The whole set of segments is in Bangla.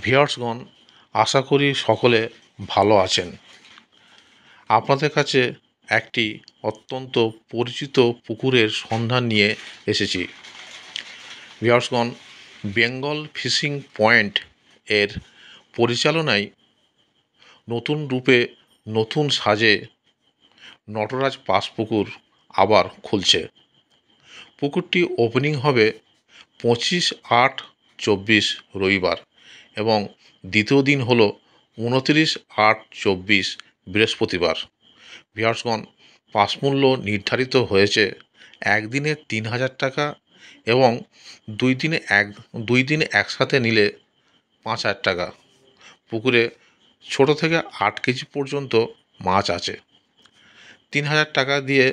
ভিউয়ার্সগণ, আশা করি সকলে ভালো আছেন। আপনাদের কাছে একটি অত্যন্ত পরিচিত পুকুরের সন্ধান নিয়ে এসেছি। ভিউয়ার্সগণ, বেঙ্গল ফিশিং পয়েন্ট এর পরিচালনায় নতুন রূপে নতুন সাজে নটরাজ পাস পুকুর আবার খুলছে। পুকুরটি ওপেনিং হবে 25/8/24 রবিবার এবং দ্বিতীয় দিন হলো 29/8/24 বৃহস্পতিবার। ভিউয়ার্সগণ, পাস মূল্য নির্ধারিত হয়েছে একদিনে 3000 টাকা এবং দুই দিনে একসাথে নিলে 5000 টাকা। পুকুরে ছোট থেকে 8 কেজি পর্যন্ত মাছ আছে। 3000 টাকা দিয়ে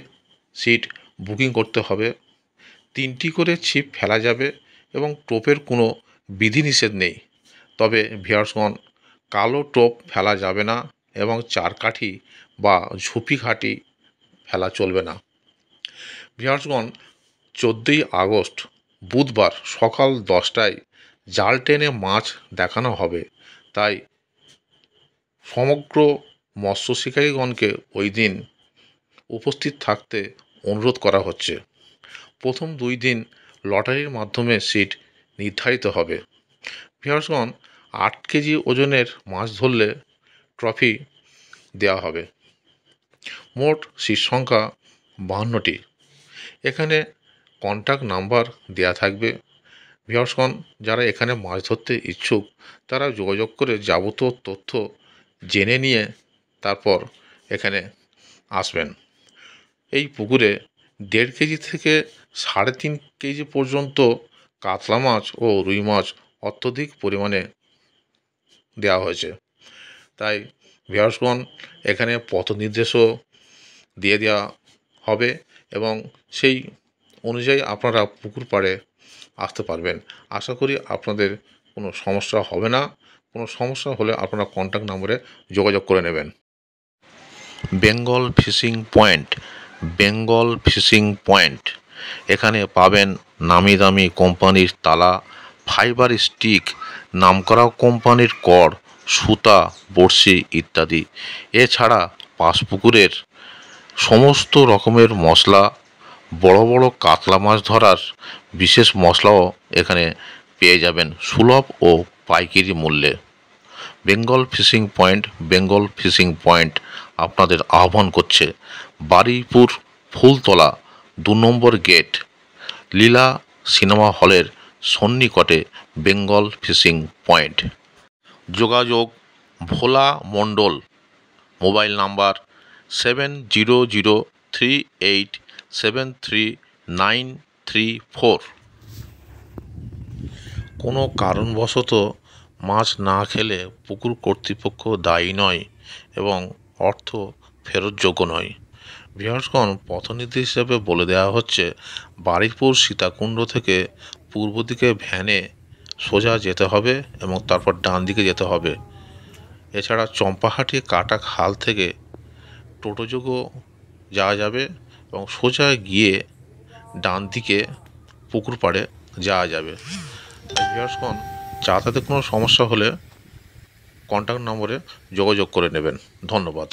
সিট বুকিং করতে হবে। 3টি করে ছিপ ফেলা যাবে এবং টোপের কোনো বিধিনিষেধ নেই। তবে ভিউয়ার্সগণ, কালো টোপ ফেলা যাবে না এবং চারকাঠি বা ঝুপি ঘাঁটি ফেলা চলবে না। ভিউয়ার্সগণ, 14ই আগস্ট বুধবার সকাল 10টায় জাল টেনে মাছ দেখানো হবে, তাই সমগ্র মৎস্য শিকারীগণকে ওই দিন উপস্থিত থাকতে অনুরোধ করা হচ্ছে। প্রথম 2 দিন লটারির মাধ্যমে সিট নির্ধারিত হবে। ভিউয়ার্সগণ, 8 কেজি ওজনের মাছ ধরলে ট্রফি দেওয়া হবে। মোট সিট সংখ্যা 52টি। এখানে কন্ট্যাক্ট নাম্বার দেওয়া থাকবে। ভিউয়ার্সগণ, যারা এখানে মাছ ধরতে ইচ্ছুক তারা যোগাযোগ করে যাবতীয় তথ্য জেনে নিয়ে তারপর এখানে আসবেন। এই পুকুরে 1.5 কেজি থেকে 3.5 কেজি পর্যন্ত কাতলা মাছ ও রুই মাছ অত্যধিক পরিমাণে দেওয়া হয়েছে। তাই ভিউয়ার্সগণ, এখানে পথ নির্দেশও দিয়ে দেওয়া হবে এবং সেই অনুযায়ী আপনারা পুকুর পাড়ে আসতে পারবেন। আশা করি আপনাদের কোনো সমস্যা হবে না। কোনো সমস্যা হলে আপনারা কন্ট্যাক্ট নম্বরে যোগাযোগ করে নেবেন। Bengal fishing point, Bengal fishing point এখানে পাবেন নামি দামি কোম্পানির তালা, ফাইবার স্টিক, নামকরা কোম্পানির কড়, সুতা, বড়শি ইত্যাদি। এছাড়া পাস পুকুরের সমস্ত রকমের মশলা, বড় বড় কাতলা মাছ ধরার বিশেষ মশলাও এখানে পেয়ে যাবেন সুলভ ও পাইকারি মূল্যে। Bengal fishing point, Bengal fishing point আপনাদের আহ্বান করছে বারুইপুর ফুলতলা 2 নম্বর গেট, লীলা সিনেমা হলের সন্নিকটে বেঙ্গল ফিশিং পয়েন্ট। যোগাযোগ ভোলা মণ্ডল, মোবাইল নাম্বার 7003873934। কোনো কারণবশত মাছ না খেলে পুকুর কর্তৃপক্ষ দায়ী নয় এবং অর্থ ফেরতযোগ্য নয়। ভিউয়ার্সগণ, পথনির্দেশ হিসেবে বলে দেওয়া হচ্ছে বারুইপুর সীতাকুণ্ড থেকে পূর্ব দিকে ভ্যানে সোজা যেতে হবে এবং তারপর ডান দিকে যেতে হবে। এছাড়া চম্পাহাটি কাটা খাল থেকে টোটোযোগেও যাওয়া যাবে এবং সোজা গিয়ে ডান দিকে পুকুর পাড়ে যাওয়া যাবে। ভিউয়ার্সগণ, যাতায়াতে কোনো সমস্যা হলে কন্ট্যাক্ট নম্বরে যোগাযোগ করে নেবেন। ধন্যবাদ।